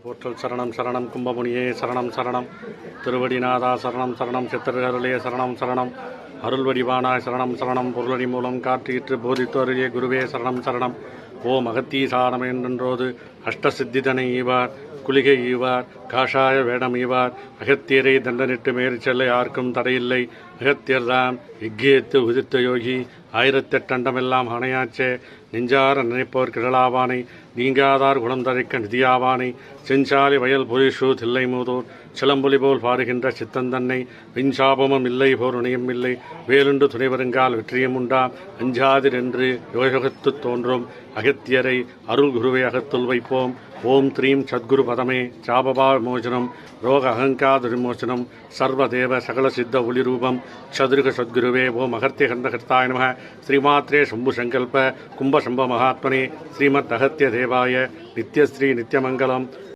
போற்றல் சரணம் சரணம் கும்பமுனியே சரணம் சரணம் திருவடிநாதா சரணம் சரணம் சித்தர்களே சரணம் சரணம் அருள் வடிவானாய் சரணம் சரணம் பொருளடி மூலம் காற்றிற்று போதித்து அருளிய குருவே சரணம் சரணம் ஓம் அகத்தீசானம் என்றென்றோது அஷ்டசித்திதனை ஈவார் குளிகை ஈவார் காஷாய வேடம் ஈவார் அகத்தியரை தண்டனிட்டு மேறி செல்ல யாருக்கும் தடையில்லை. அகத்தியர்தான் இக்கியத்து உதிர்த்த யோகி ஆயிரத்தெட்டண்டமெல்லாம் அணையாச்சே நெஞ்சார நினைப்போர் கிழலாவானை நீங்காதார் குணம் தழைக்க நிதியாவானை செஞ்சாலி வயல் புரிஷு தில்லை மூதூர் சிலம்பொலி போல் பாடுகின்ற சித்தந்தன்னை விஞ்சாபமும் இல்லை போருணையும் இல்லை வேலுண்டு துணை வருங்கால் வெற்றியும் உண்டாம் அஞ்சாதிர் என்று யோகத்து தோன்றும் அகத்தியரை அருள் குருவை அகத்துள் வைப்போம். ஓம் த்ரீம் சத்குரு பதமே சாபபா விமோசனம் ரோக அகங்காத விமோசனம் சர்வதேவ சகல சித்த ஒளிரூபம் சதுருக சத்குருவே ஓம் அகத்திய கந்தகர்த்தாய நம ஸ்ரீமாத்ரே சம்பு சங்கல்ப கும்பசம்ப மகாத்மனே ஸ்ரீமத் அகத்திய தேவாய நித்யஸ்ரீ நித்யமங்கலம்.